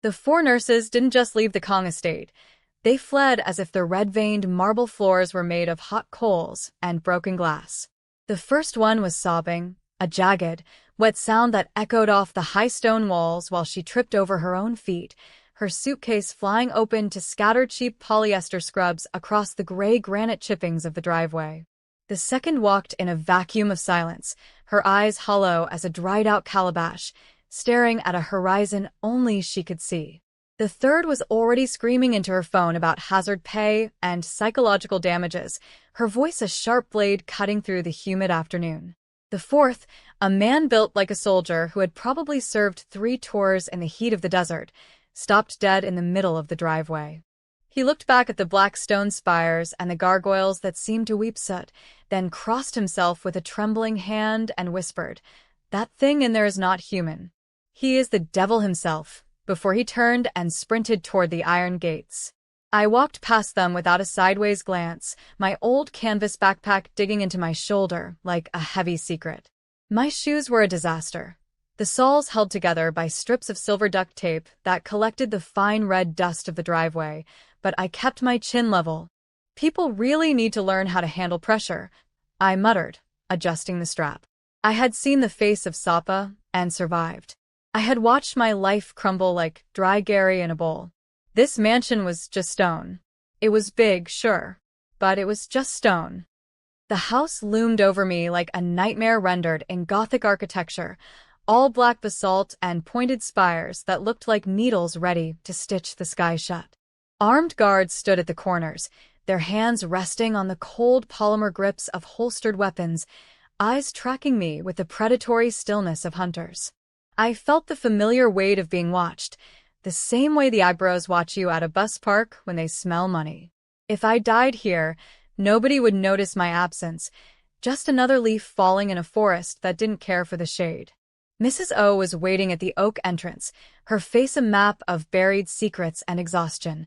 The four nurses didn't just leave the Kong estate. They fled as if the red-veined marble floors were made of hot coals and broken glass. The first one was sobbing, a jagged, wet sound that echoed off the high stone walls while she tripped over her own feet, her suitcase flying open to scatter cheap polyester scrubs across the gray granite chippings of the driveway. The second walked in a vacuum of silence, her eyes hollow as a dried-out calabash, staring at a horizon only she could see. The third was already screaming into her phone about hazard pay and psychological damages, her voice a sharp blade cutting through the humid afternoon. The fourth, a man built like a soldier who had probably served 3 tours in the heat of the desert, stopped dead in the middle of the driveway. He looked back at the black stone spires and the gargoyles that seemed to weep soot, then crossed himself with a trembling hand and whispered, "That thing in there is not human. He is the devil himself," before he turned and sprinted toward the iron gates. I walked past them without a sideways glance, my old canvas backpack digging into my shoulder like a heavy secret. My shoes were a disaster. The soles held together by strips of silver duct tape that collected the fine red dust of the driveway, but I kept my chin level. "People really need to learn how to handle pressure," I muttered, adjusting the strap. I had seen the face of Sapa and survived. I had watched my life crumble like dry Gary in a bowl. This mansion was just stone. It was big, sure, but it was just stone. The house loomed over me like a nightmare rendered in Gothic architecture, all black basalt and pointed spires that looked like needles ready to stitch the sky shut. Armed guards stood at the corners, their hands resting on the cold polymer grips of holstered weapons, eyes tracking me with the predatory stillness of hunters. I felt the familiar weight of being watched, the same way the eyebrows watch you at a bus park when they smell money. If I died here, nobody would notice my absence, just another leaf falling in a forest that didn't care for the shade. Mrs. O was waiting at the oak entrance, her face a map of buried secrets and exhaustion,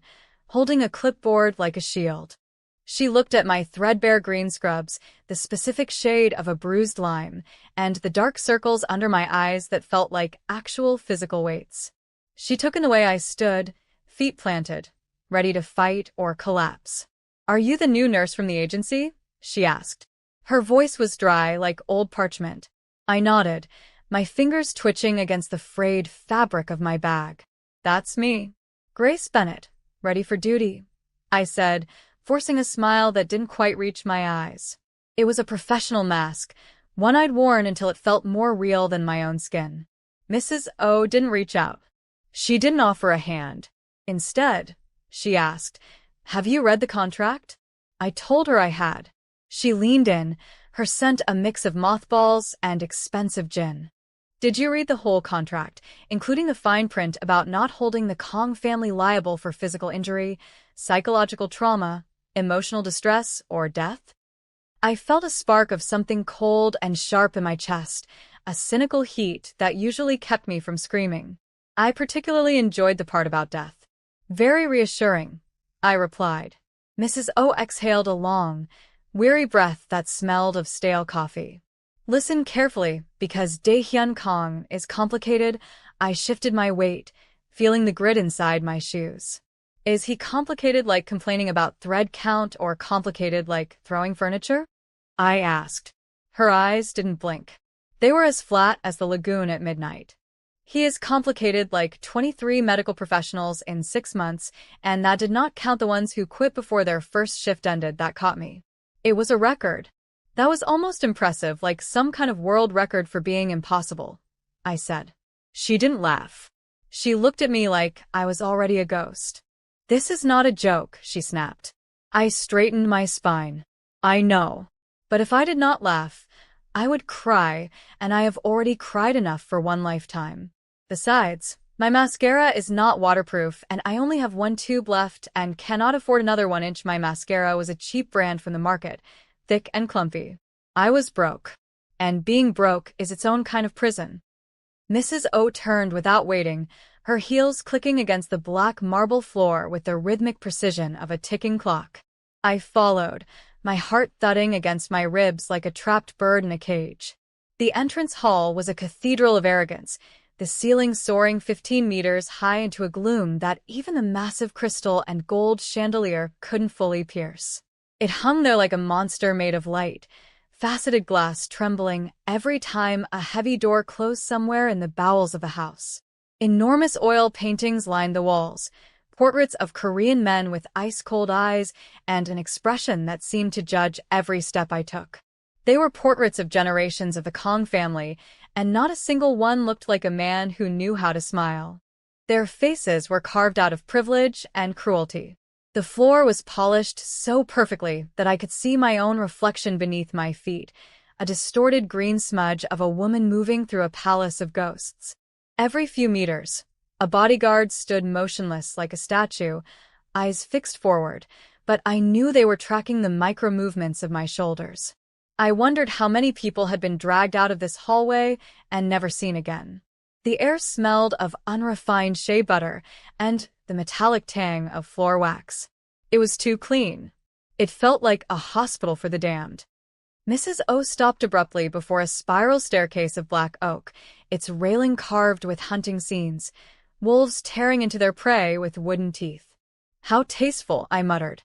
holding a clipboard like a shield. She looked at my threadbare green scrubs, the specific shade of a bruised lime, and the dark circles under my eyes that felt like actual physical weights. She took in the way I stood, feet planted, ready to fight or collapse. "Are you the new nurse from the agency?" she asked. Her voice was dry like old parchment. I nodded, my fingers twitching against the frayed fabric of my bag. "That's me. Grace Bennett, ready for duty," I said, forcing a smile that didn't quite reach my eyes. It was a professional mask, one I'd worn until it felt more real than my own skin. Mrs. O didn't reach out. She didn't offer a hand. Instead, she asked, "Have you read the contract?" I told her I had. She leaned in, her scent a mix of mothballs and expensive gin. "Did you read the whole contract, including the fine print about not holding the Kong family liable for physical injury, psychological trauma, emotional distress, or death?" I felt a spark of something cold and sharp in my chest, a cynical heat that usually kept me from screaming. I particularly enjoyed the part about death. "Very reassuring," I replied. Mrs. O exhaled a long, weary breath that smelled of stale coffee. "Listen carefully, because Daehyun Kong is complicated." I shifted my weight, feeling the grit inside my shoes. "Is he complicated like complaining about thread count or complicated like throwing furniture?" I asked. Her eyes didn't blink. They were as flat as the lagoon at midnight. "He is complicated like 23 medical professionals in 6 months, and that did not count the ones who quit before their first shift ended. That caught me. It was a record. That was almost impressive, like some kind of world record for being impossible," I said. She didn't laugh. She looked at me like I was already a ghost. "This is not a joke," she snapped. I straightened my spine. "I know. But if I did not laugh, I would cry, and I have already cried enough for one lifetime. Besides, my mascara is not waterproof, and I only have 1 tube left and cannot afford another 1-inch. My mascara was a cheap brand from the market, thick and clumpy. I was broke. And being broke is its own kind of prison." Mrs. O turned without waiting, her heels clicking against the black marble floor with the rhythmic precision of a ticking clock. I followed, my heart thudding against my ribs like a trapped bird in a cage. The entrance hall was a cathedral of arrogance, the ceiling soaring 15 meters high into a gloom that even the massive crystal and gold chandelier couldn't fully pierce. It hung there like a monster made of light, faceted glass trembling every time a heavy door closed somewhere in the bowels of the house. Enormous oil paintings lined the walls, portraits of Korean men with ice-cold eyes and an expression that seemed to judge every step I took. They were portraits of generations of the Kong family, and not a single one looked like a man who knew how to smile. Their faces were carved out of privilege and cruelty. The floor was polished so perfectly that I could see my own reflection beneath my feet, a distorted green smudge of a woman moving through a palace of ghosts. Every few meters, a bodyguard stood motionless like a statue, eyes fixed forward, but I knew they were tracking the micro-movements of my shoulders. I wondered how many people had been dragged out of this hallway and never seen again. The air smelled of unrefined shea butter and the metallic tang of floor wax. It was too clean. It felt like a hospital for the damned. Mrs. O stopped abruptly before a spiral staircase of black oak, its railing carved with hunting scenes, wolves tearing into their prey with wooden teeth. "How tasteful," I muttered.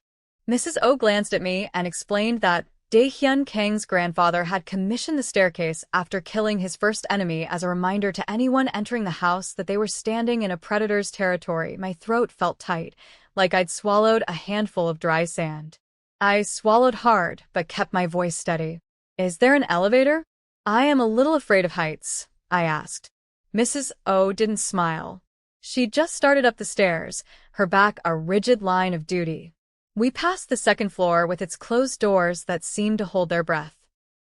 Mrs. O glanced at me and explained that Dae-hyun Kang's grandfather had commissioned the staircase after killing his first enemy as a reminder to anyone entering the house that they were standing in a predator's territory. My throat felt tight, like I'd swallowed a handful of dry sand. I swallowed hard, but kept my voice steady. "Is there an elevator?" "I am a little afraid of heights," I asked. Mrs. O didn't smile. She just started up the stairs, her back a rigid line of duty. We passed the second floor with its closed doors that seemed to hold their breath.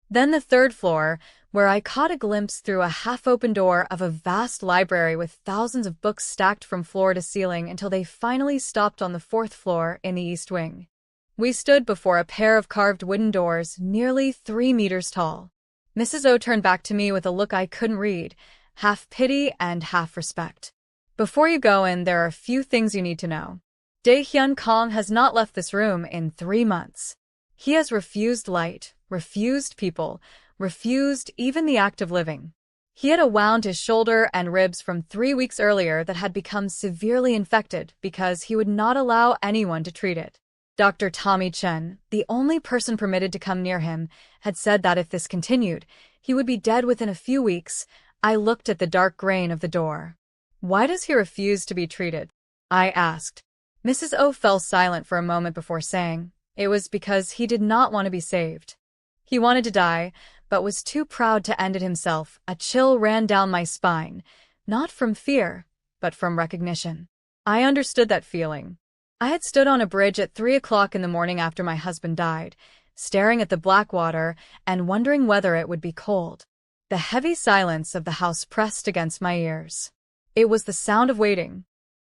Then the third floor, where I caught a glimpse through a half-open door of a vast library with thousands of books stacked from floor to ceiling until they finally stopped on the fourth floor in the east wing. We stood before a pair of carved wooden doors nearly 3 meters tall. Mrs. O turned back to me with a look I couldn't read, half pity and half respect. "Before you go in, there are a few things you need to know. Dae-hyun Kang has not left this room in 3 months. He has refused light, refused people, refused even the act of living. He had a wound his shoulder and ribs from 3 weeks earlier that had become severely infected because he would not allow anyone to treat it. Dr. Tommy Chen, the only person permitted to come near him, had said that if this continued, he would be dead within a few weeks." I looked at the dark grain of the door. "Why does he refuse to be treated?" I asked. Mrs. O fell silent for a moment before saying, "It was because he did not want to be saved. He wanted to die, but was too proud to end it himself." A chill ran down my spine, not from fear, but from recognition. I understood that feeling. I had stood on a bridge at 3 o'clock in the morning after my husband died, staring at the black water and wondering whether it would be cold. The heavy silence of the house pressed against my ears. It was the sound of waiting.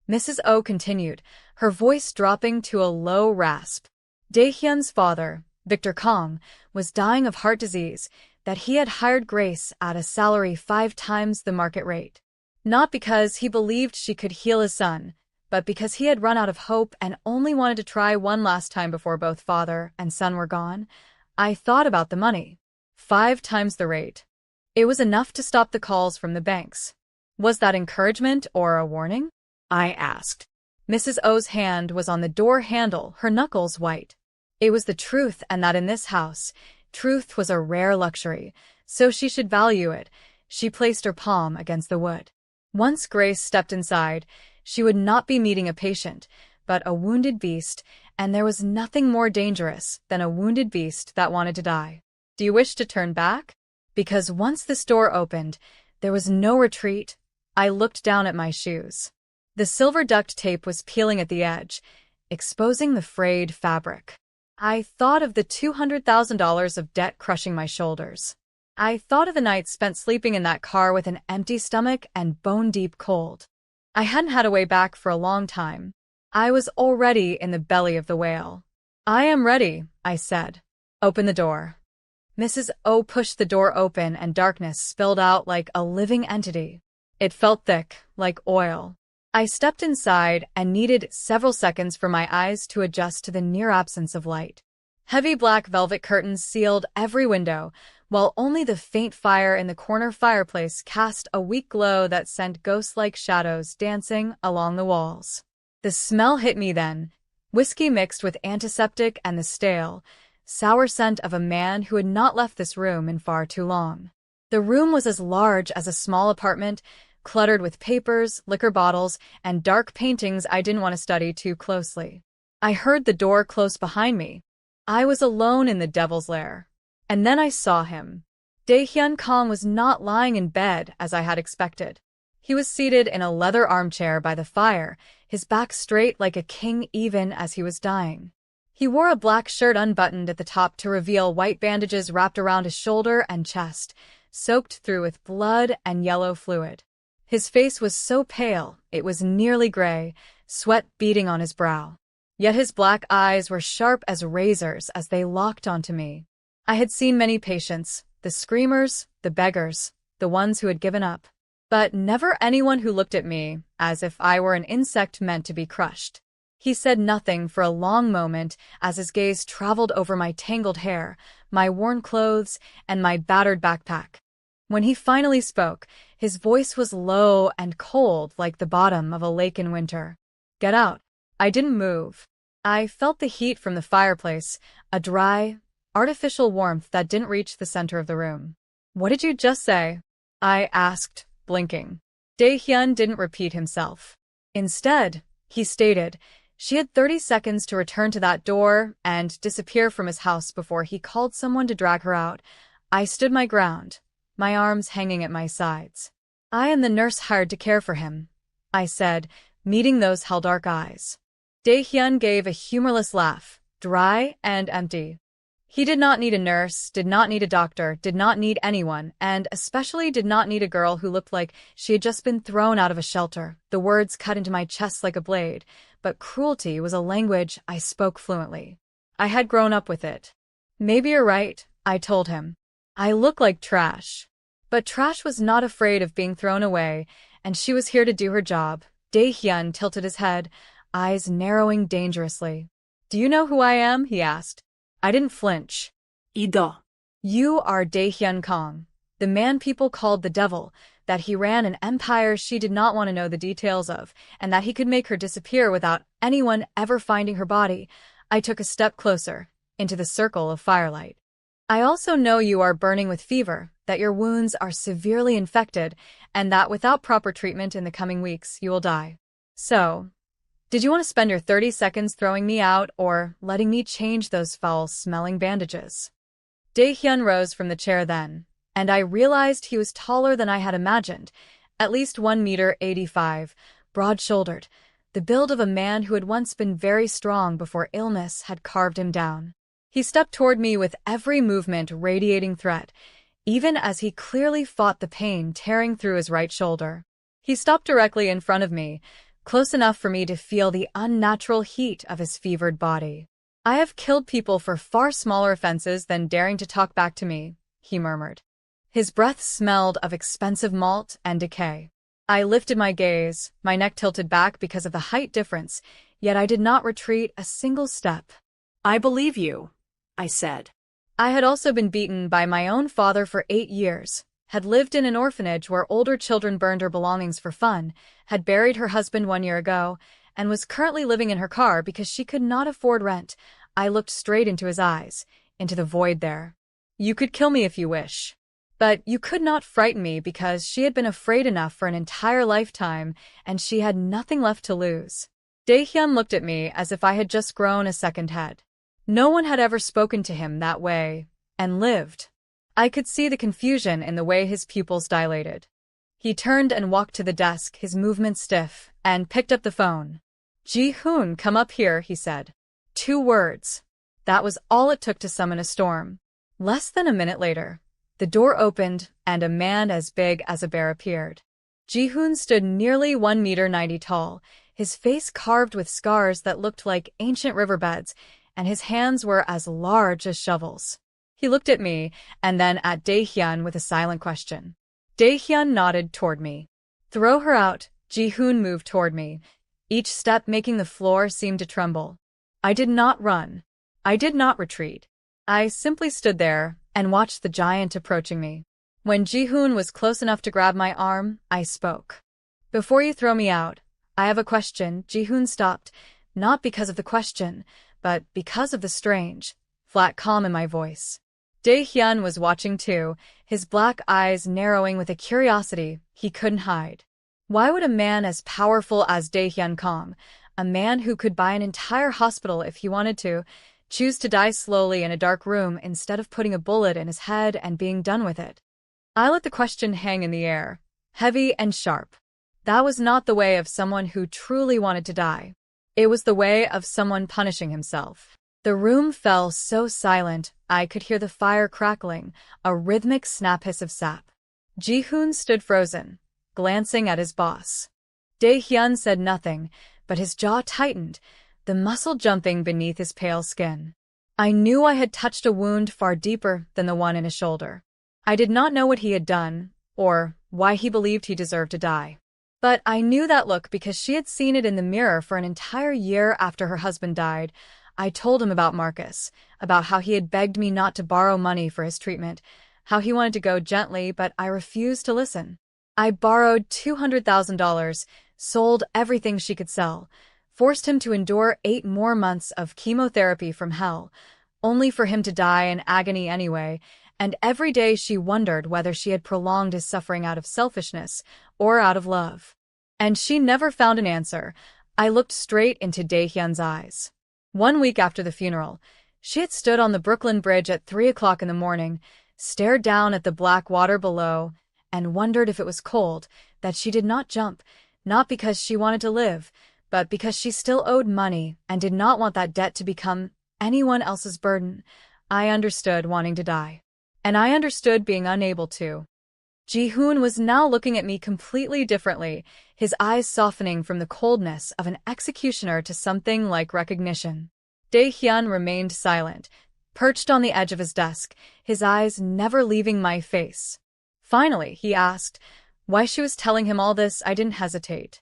Mrs. O continued, her voice dropping to a low rasp. Dae-hyun's father, Victor Kang, was dying of heart disease, that he had hired Grace at a salary 5 times the market rate. Not because he believed she could heal his son, but because he had run out of hope and only wanted to try one last time before both father and son were gone. I thought about the money. 5 times the rate. It was enough to stop the calls from the banks. Was that encouragement or a warning? I asked. Mrs. O's hand was on the door handle, her knuckles white. It was the truth, and that in this house, truth was a rare luxury, so she should value it. She placed her palm against the wood. Once Grace stepped inside, she would not be meeting a patient, but a wounded beast, and there was nothing more dangerous than a wounded beast that wanted to die. "Do you wish to turn back?" Because once this door opened, there was no retreat. I looked down at my shoes. The silver duct tape was peeling at the edge, exposing the frayed fabric. I thought of the $200,000 of debt crushing my shoulders. I thought of the nights spent sleeping in that car with an empty stomach and bone-deep cold. I hadn't had a way back for a long time. I was already in the belly of the whale. "I am ready," I said. "Open the door." Mrs. O pushed the door open and darkness spilled out like a living entity. It felt thick, like oil. I stepped inside and needed several seconds for my eyes to adjust to the near absence of light. Heavy black velvet curtains sealed every window, while only the faint fire in the corner fireplace cast a weak glow that sent ghost-like shadows dancing along the walls. The smell hit me then, whiskey mixed with antiseptic and the stale, sour scent of a man who had not left this room in far too long. The room was as large as a small apartment, cluttered with papers, liquor bottles, and dark paintings I didn't want to study too closely. I heard the door close behind me. I was alone in the devil's lair. And then I saw him. Dae-hyun Kang was not lying in bed as I had expected. He was seated in a leather armchair by the fire, his back straight like a king even as he was dying. He wore a black shirt unbuttoned at the top to reveal white bandages wrapped around his shoulder and chest, soaked through with blood and yellow fluid. His face was so pale, it was nearly gray, sweat beading on his brow. Yet his black eyes were sharp as razors as they locked onto me. I had seen many patients, the screamers, the beggars, the ones who had given up, but never anyone who looked at me as if I were an insect meant to be crushed. He said nothing for a long moment as his gaze traveled over my tangled hair, my worn clothes, and my battered backpack. When he finally spoke, his voice was low and cold like the bottom of a lake in winter. "Get out." I didn't move. I felt the heat from the fireplace, a dry, artificial warmth that didn't reach the center of the room. "What did you just say?" I asked, blinking. Dae-hyun didn't repeat himself. Instead, he stated, she had 30 seconds to return to that door and disappear from his house before he called someone to drag her out. I stood my ground, my arms hanging at my sides. "I am the nurse hired to care for him," I said, meeting those hell-dark eyes. Dae-hyun gave a humorless laugh, dry and empty. He did not need a nurse, did not need a doctor, did not need anyone, and especially did not need a girl who looked like she had just been thrown out of a shelter. The words cut into my chest like a blade, but cruelty was a language I spoke fluently. I had grown up with it. "Maybe you're right," I told him. "I look like trash." But trash was not afraid of being thrown away, and she was here to do her job. Dae-hyun tilted his head, eyes narrowing dangerously. "Do you know who I am?" he asked. I didn't flinch. "Ida. You are Dae-hyun Kang, the man people called the devil, that he ran an empire she did not want to know the details of, and that he could make her disappear without anyone ever finding her body." I took a step closer, into the circle of firelight. "I also know you are burning with fever, that your wounds are severely infected, and that without proper treatment in the coming weeks, you will die. So, did you want to spend your 30 seconds throwing me out or letting me change those foul-smelling bandages?" Dae-hyun rose from the chair then, and I realized he was taller than I had imagined, at least 1.85 meters, broad-shouldered, the build of a man who had once been very strong before illness had carved him down. He stepped toward me with every movement radiating threat, even as he clearly fought the pain tearing through his right shoulder. He stopped directly in front of me, close enough for me to feel the unnatural heat of his fevered body. "I have killed people for far smaller offenses than daring to talk back to me," he murmured. His breath smelled of expensive malt and decay. I lifted my gaze, my neck tilted back because of the height difference, yet I did not retreat a single step. "I believe you," I said. I had also been beaten by my own father for 8 years, had lived in an orphanage where older children burned her belongings for fun, had buried her husband 1 year ago, and was currently living in her car because she could not afford rent. I looked straight into his eyes, into the void there. "You could kill me if you wish. But you could not frighten me because she had been afraid enough for an entire lifetime, and she had nothing left to lose." Dae-hyun looked at me as if I had just grown a second head. No one had ever spoken to him that way, and lived. I could see the confusion in the way his pupils dilated. He turned and walked to the desk, his movements stiff, and picked up the phone. "Ji-hoon, come up here," he said. 2 words. That was all it took to summon a storm. Less than a minute later, the door opened, and a man as big as a bear appeared. Ji-hoon stood nearly 1.90 meters tall, his face carved with scars that looked like ancient riverbeds, and his hands were as large as shovels. He looked at me, and then at Dae-hyun with a silent question. Dae-hyun nodded toward me. "Throw her out." Ji-hoon moved toward me, each step making the floor seem to tremble. I did not run. I did not retreat. I simply stood there and watched the giant approaching me. When Ji-hoon was close enough to grab my arm, I spoke. Before you throw me out, I have a question. Ji-hoon stopped, not because of the question, but because of the strange, flat calm in my voice. Dae-hyun was watching too, his black eyes narrowing with a curiosity he couldn't hide. Why would a man as powerful as Dae-hyun Kong, a man who could buy an entire hospital if he wanted to, choose to die slowly in a dark room instead of putting a bullet in his head and being done with it? I let the question hang in the air, heavy and sharp. That was not the way of someone who truly wanted to die. It was the way of someone punishing himself. The room fell so silent, I could hear the fire crackling, a rhythmic snap hiss of sap. Ji-hoon stood frozen, glancing at his boss. Dae-hyun said nothing, but his jaw tightened, the muscle jumping beneath his pale skin. I knew I had touched a wound far deeper than the one in his shoulder. I did not know what he had done, or why he believed he deserved to die. But I knew that look because she had seen it in the mirror for an entire year after her husband died. I told him about Marcus, about how he had begged me not to borrow money for his treatment, how he wanted to go gently, but I refused to listen. I borrowed $200,000, sold everything she could sell, forced him to endure 8 more months of chemotherapy from hell, only for him to die in agony anyway, and every day she wondered whether she had prolonged his suffering out of selfishness or out of love. And she never found an answer. I looked straight into Dae-hyun's eyes. 1 week after the funeral, she had stood on the Brooklyn Bridge at 3 o'clock in the morning, stared down at the black water below, and wondered if it was cold, that she did not jump, not because she wanted to live, but because she still owed money and did not want that debt to become anyone else's burden. I understood wanting to die. And I understood being unable to. Ji-hoon was now looking at me completely differently, his eyes softening from the coldness of an executioner to something like recognition. Dae-hyun remained silent, perched on the edge of his desk, his eyes never leaving my face. Finally, he asked why she was telling him all this. I didn't hesitate.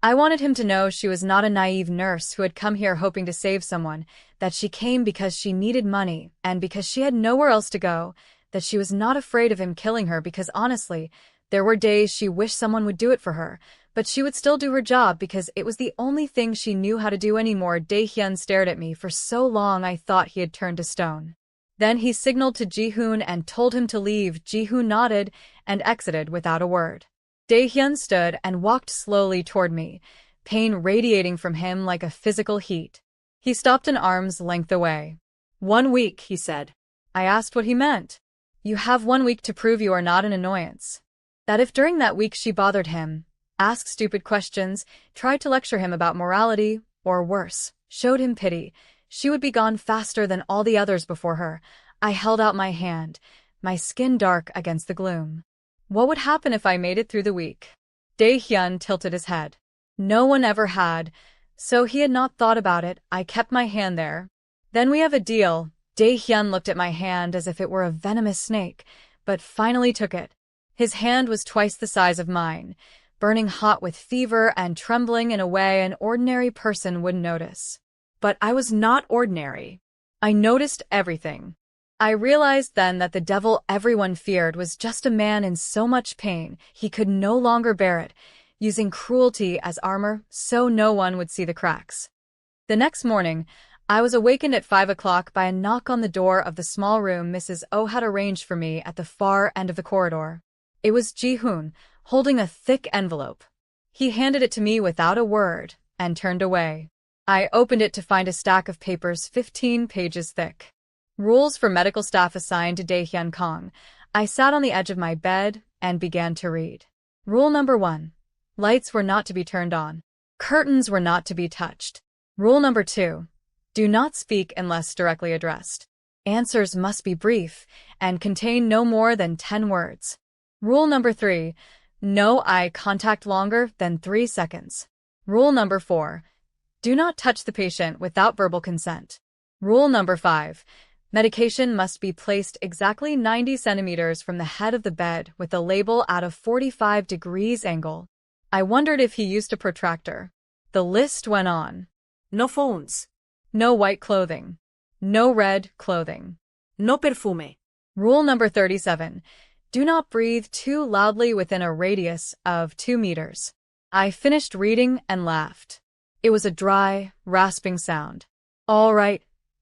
I wanted him to know she was not a naive nurse who had come here hoping to save someone, that she came because she needed money and because she had nowhere else to go, that she was not afraid of him killing her because honestly, there were days she wished someone would do it for her, but she would still do her job because it was the only thing she knew how to do anymore. Dae-hyun stared at me for so long I thought he had turned to stone. Then he signaled to Ji-hoon and told him to leave. Ji-hoon nodded and exited without a word. Dae-hyun stood and walked slowly toward me, pain radiating from him like a physical heat. He stopped an arm's length away. 1 week, he said. I asked what he meant. You have 1 week to prove you are not an annoyance. That if during that week she bothered him, asked stupid questions, tried to lecture him about morality, or worse, showed him pity, she would be gone faster than all the others before her. I held out my hand, my skin dark against the gloom. What would happen if I made it through the week? Dae-hyun tilted his head. No one ever had, so he had not thought about it. I kept my hand there. Then we have a deal. Dae-hyun looked at my hand as if it were a venomous snake, but finally took it. His hand was twice the size of mine, burning hot with fever and trembling in a way an ordinary person wouldn't notice. But I was not ordinary. I noticed everything. I realized then that the devil everyone feared was just a man in so much pain he could no longer bear it, using cruelty as armor so no one would see the cracks. The next morning, I was awakened at 5 o'clock by a knock on the door of the small room Mrs. O had arranged for me at the far end of the corridor. It was Ji-hoon, holding a thick envelope. He handed it to me without a word and turned away. I opened it to find a stack of papers 15 pages thick. Rules for medical staff assigned to Dae-hyun Kong. I sat on the edge of my bed and began to read. Rule number 1. Lights were not to be turned on. Curtains were not to be touched. Rule number 2. Do not speak unless directly addressed. Answers must be brief and contain no more than 10 words. Rule number 3. No eye contact longer than 3 seconds. Rule number 4. Do not touch the patient without verbal consent. Rule number 5. Medication must be placed exactly 90 centimeters from the head of the bed with the label at a 45 degrees angle. I wondered if he used a protractor. The list went on. No phones. No white clothing. No red clothing. No perfume. Rule number 37. Do not breathe too loudly within a radius of 2 meters. I finished reading and laughed. It was a dry, rasping sound. All right,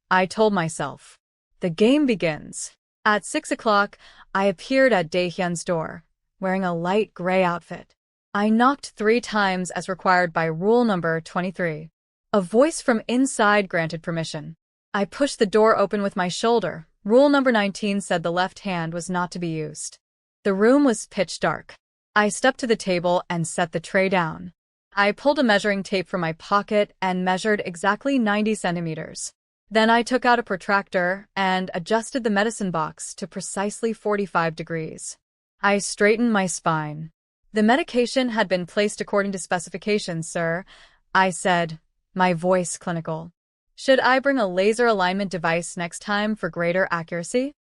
I told myself. The game begins. At 6 o'clock, I appeared at Daehyun's door, wearing a light gray outfit. I knocked 3 times as required by rule number 23. A voice from inside granted permission. I pushed the door open with my shoulder. Rule number 19 said the left hand was not to be used. The room was pitch dark. I stepped to the table and set the tray down. I pulled a measuring tape from my pocket and measured exactly 90 centimeters. Then I took out a protractor and adjusted the medicine box to precisely 45 degrees. I straightened my spine. The medication had been placed according to specifications, sir, I said, my voice clinical. Should I bring a laser alignment device next time for greater accuracy?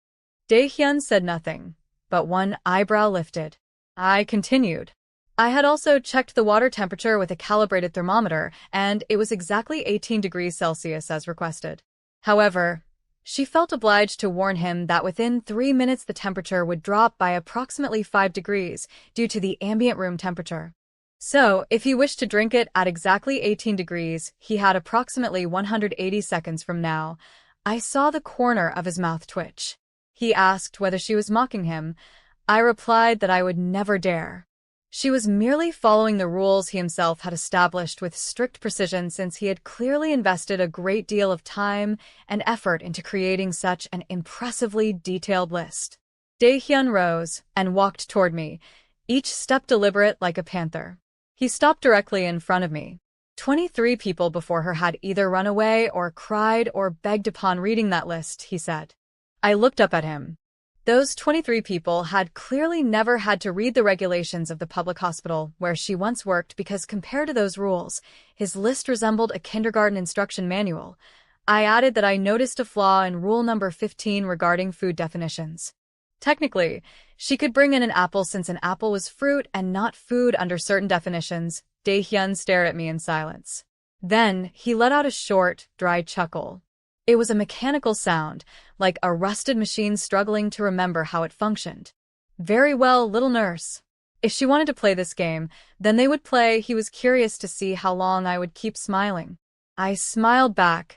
Daehyun said nothing, but one eyebrow lifted. I continued. I had also checked the water temperature with a calibrated thermometer, and it was exactly 18 degrees Celsius as requested. However, she felt obliged to warn him that within 3 minutes the temperature would drop by approximately 5 degrees due to the ambient room temperature. So, if he wished to drink it at exactly 18 degrees, he had approximately 180 seconds from now. I saw the corner of his mouth twitch. He asked whether she was mocking him. I replied that I would never dare. She was merely following the rules he himself had established with strict precision since he had clearly invested a great deal of time and effort into creating such an impressively detailed list. Daehyun rose and walked toward me, each step deliberate like a panther. He stopped directly in front of me. 23 people before her had either run away or cried or begged upon reading that list, he said. I looked up at him. Those 23 people had clearly never had to read the regulations of the public hospital where she once worked because compared to those rules, his list resembled a kindergarten instruction manual. I added that I noticed a flaw in rule number 15 regarding food definitions. Technically, she could bring in an apple since an apple was fruit and not food under certain definitions. Daehyun stared at me in silence. Then, he let out a short, dry chuckle. It was a mechanical sound, like a rusted machine struggling to remember how it functioned. Very well, little nurse. If she wanted to play this game, then they would play. He was curious to see how long I would keep smiling. I smiled back,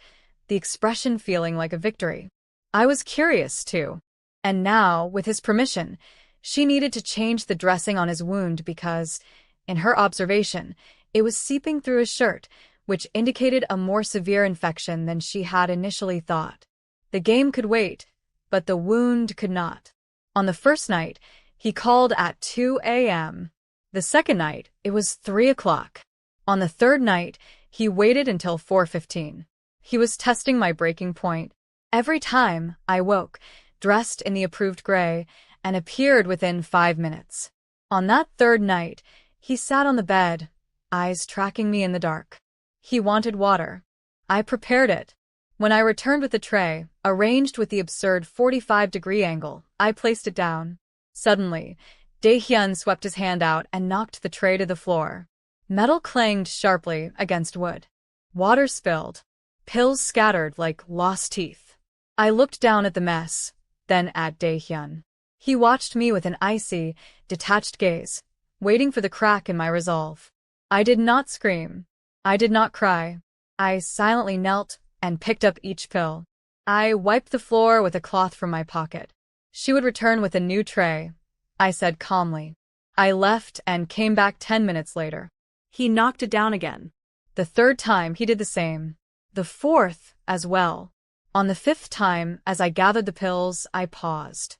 the expression feeling like a victory. I was curious, too. And now, with his permission, she needed to change the dressing on his wound because, in her observation, it was seeping through his shirt, which indicated a more severe infection than she had initially thought. The game could wait, but the wound could not. On the first night, he called at 2 a.m. The second night, it was 3 o'clock. On the third night, he waited until 4:15. He was testing my breaking point. Every time, I woke, dressed in the approved gray, and appeared within 5 minutes. On that third night, he sat on the bed, eyes tracking me in the dark. He wanted water. I prepared it. When I returned with the tray, arranged with the absurd 45-degree angle, I placed it down. Suddenly, Daehyun swept his hand out and knocked the tray to the floor. Metal clanged sharply against wood. Water spilled. Pills scattered like lost teeth. I looked down at the mess, then at Daehyun. He watched me with an icy, detached gaze, waiting for the crack in my resolve. I did not scream. I did not cry. I silently knelt and picked up each pill. I wiped the floor with a cloth from my pocket. She would return with a new tray, I said calmly. I left and came back 10 minutes later. He knocked it down again. The third time he did the same. The fourth as well. On the fifth time, as I gathered the pills, I paused.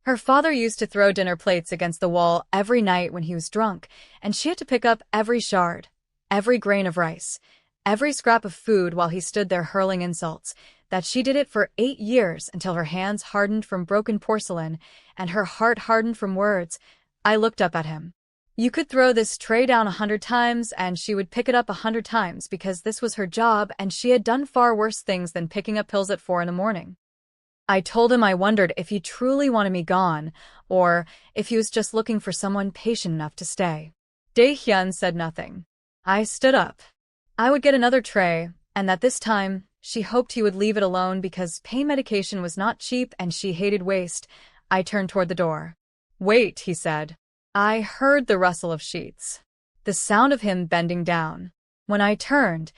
Her father used to throw dinner plates against the wall every night when he was drunk, and she had to pick up every shard, every grain of rice, every scrap of food while he stood there hurling insults. That she did it for 8 years until her hands hardened from broken porcelain and her heart hardened from words. I looked up at him. You could throw this tray down 100 times and she would pick it up 100 times because this was her job and she had done far worse things than picking up pills at 4 a.m. I told him I wondered if he truly wanted me gone or if he was just looking for someone patient enough to stay. Daehyun said nothing. I stood up. I would get another tray, and that this time, She hoped he would leave it alone because pain medication was not cheap and she hated waste. I turned toward the door. "Wait," he said. I heard the rustle of sheets, the sound of him bending down. When I turned,